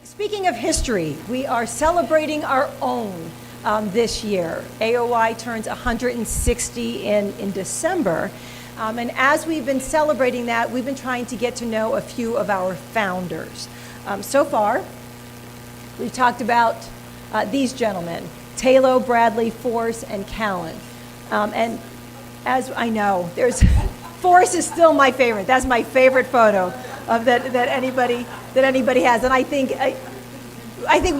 Speaking of history, we are celebrating our own this year. AOI turns 160 in December. And as we've been celebrating that, we've been trying to get to know a few of our founders. So far, we've talked about these gentlemen, Taylor, Bradley, Force, and Callan. And as I know, Force is still my favorite. That's my favorite photo of that anybody has. And I think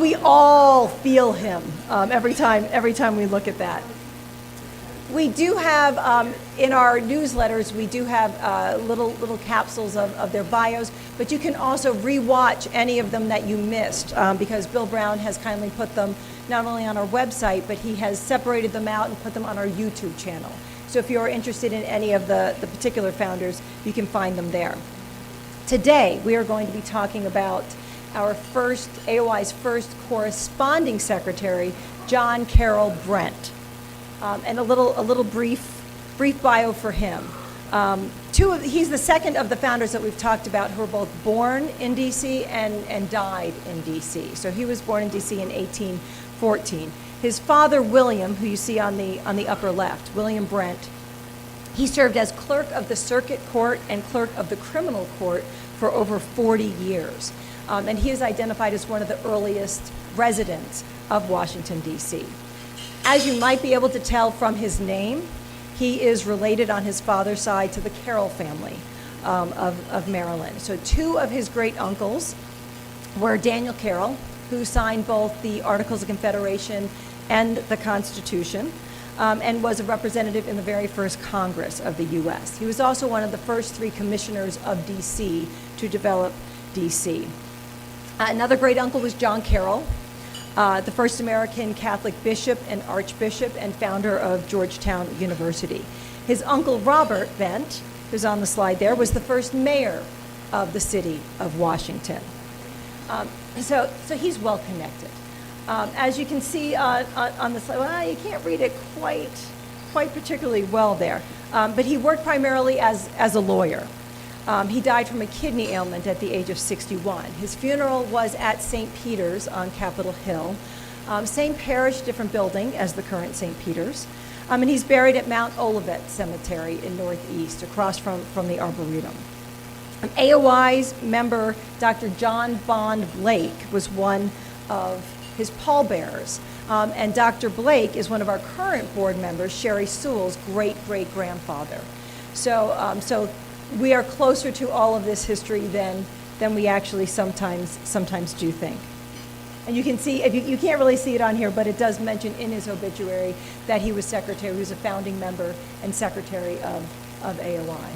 we all feel him every time we look at that. We do have in our newsletters, we do have little capsules of their bios, but you can also rewatch any of them that you missed because Bill Brown has kindly put them not only on our website, but he has separated them out and put them on our YouTube channel. So if you're interested in any of the particular founders, you can find them there. Today, we are going to be talking about our AOI's first corresponding secretary, John Carroll Brent. And a little brief bio for him. He's the second of the founders that we've talked about who were both born in DC and died in DC. So he was born in DC in 1814. His father, William, who you see on the upper left, William Brent, he served as clerk of the circuit court and clerk of the criminal court for over 40 years. And he is identified as one of the earliest residents of Washington, D.C. As you might be able to tell from his name, he is related on his father's side to the Carroll family of Maryland. So two of his great uncles were Daniel Carroll, who signed both the Articles of Confederation and the Constitution, and was a representative in the very first Congress of the U.S. He was also one of the first three commissioners of D.C. to develop D.C. Another great uncle was John Carroll, the first American Catholic bishop and archbishop and founder of Georgetown University. His uncle Robert Brent, who's on the slide there, was the first mayor of the city of Washington. So he's well connected. As you can see on the slide, well, you can't read it quite particularly well there, but he worked primarily as a lawyer. He died from a kidney ailment at the age of 61. His funeral was at St. Peter's on Capitol Hill. Same parish, different building as the current St. Peter's. And he's buried at Mount Olivet Cemetery in Northeast, across from the Arboretum. AOI's member, Dr. John Bond Blake, was one of his pallbearers. And Dr. Blake is one of our current board members, Sherry Sewell's great-great-grandfather. So we are closer to all of this history than we actually sometimes do think. And you can see, you can't really see it on here, but it does mention in his obituary that he was secretary. He was a founding member and secretary of AOI.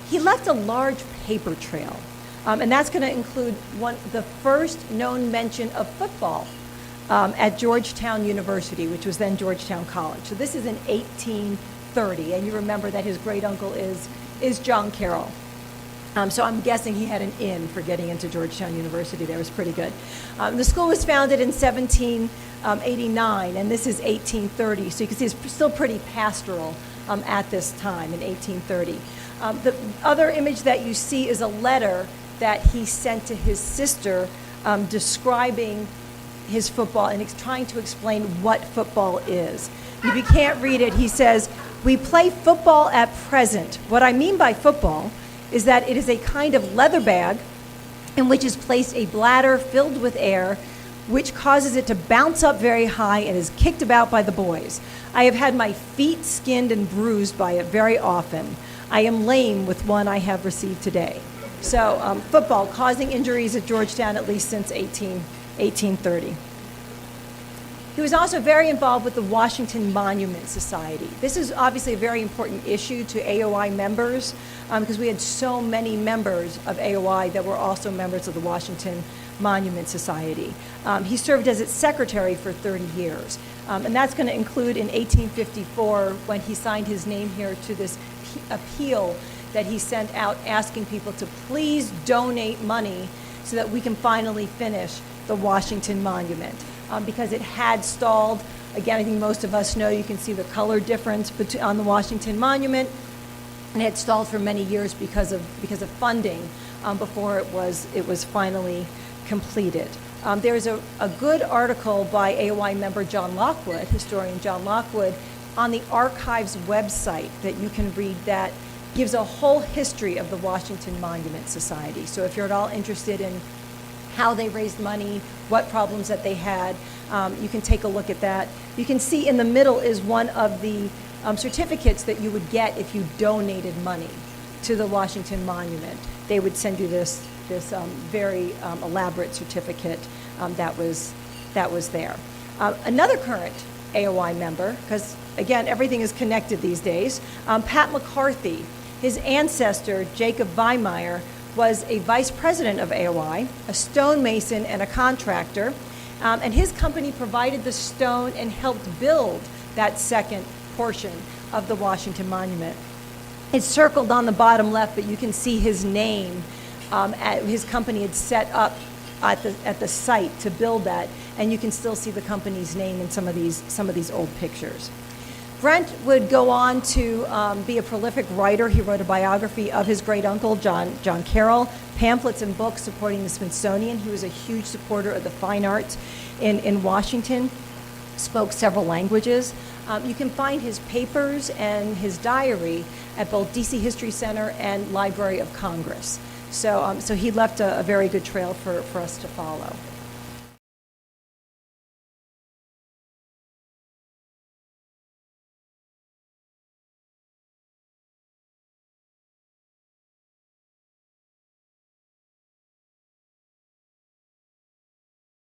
He left a large paper trail, and that's going to include the first known mention of football at Georgetown University, which was then Georgetown College. So this is in 1830, and you remember that his great uncle is John Carroll. So I'm guessing he had an in for getting into Georgetown University. That was pretty good. The school was founded in 1789, and this is 1830. So you can see it's still pretty pastoral at this time in 1830. The other image that you see is a letter that he sent to his sister describing his football and trying to explain what football is. If you can't read it, he says, "We play football at present. What I mean by football is that it is a kind of leather bag in which is placed a bladder filled with air, which causes it to bounce up very high and is kicked about by the boys. I have had my feet skinned and bruised by it very often. I am lame with one I have received today." So football causing injuries at Georgetown at least since 1830. He was also very involved with the Washington Monument Society. This is obviously a very important issue to AOI members because we had so many members of AOI that were also members of the Washington Monument Society. He served as its secretary for 30 years. And that's going to include in 1854 when he signed his name here to this appeal that he sent out asking people to please donate money so that we can finally finish the Washington Monument. Because it had stalled. Again, I think most of us know, you can see the color difference on the Washington Monument, and it had stalled for many years because of funding before it was finally completed. There's a good article by AOI member John Lockwood, historian John Lockwood, on the archives website that you can read that gives a whole history of the Washington Monument Society. So if you're at all interested in how they raised money, what problems that they had, you can take a look at that. You can see in the middle is one of the certificates that you would get if you donated money to the Washington Monument. They would send you this very elaborate certificate that was there. Another current AOI member, because again, everything is connected these days, Pat McCarthy. His ancestor, Jacob Weimeyer, was a vice president of AOI, a stonemason and a contractor, and his company provided the stone and helped build that second portion of the Washington Monument. It's circled on the bottom left, but you can see his name. His company had set up at the site to build that, and you can still see the company's name in some of these old pictures. Brent would go on to be a prolific writer. He wrote a biography of his great uncle, John Carroll, pamphlets and books supporting the Smithsonian. He was a huge supporter of the fine arts in Washington, spoke several languages. You can find his papers and his diary at both DC History Center and Library of Congress. So he left a very good trail for us to follow.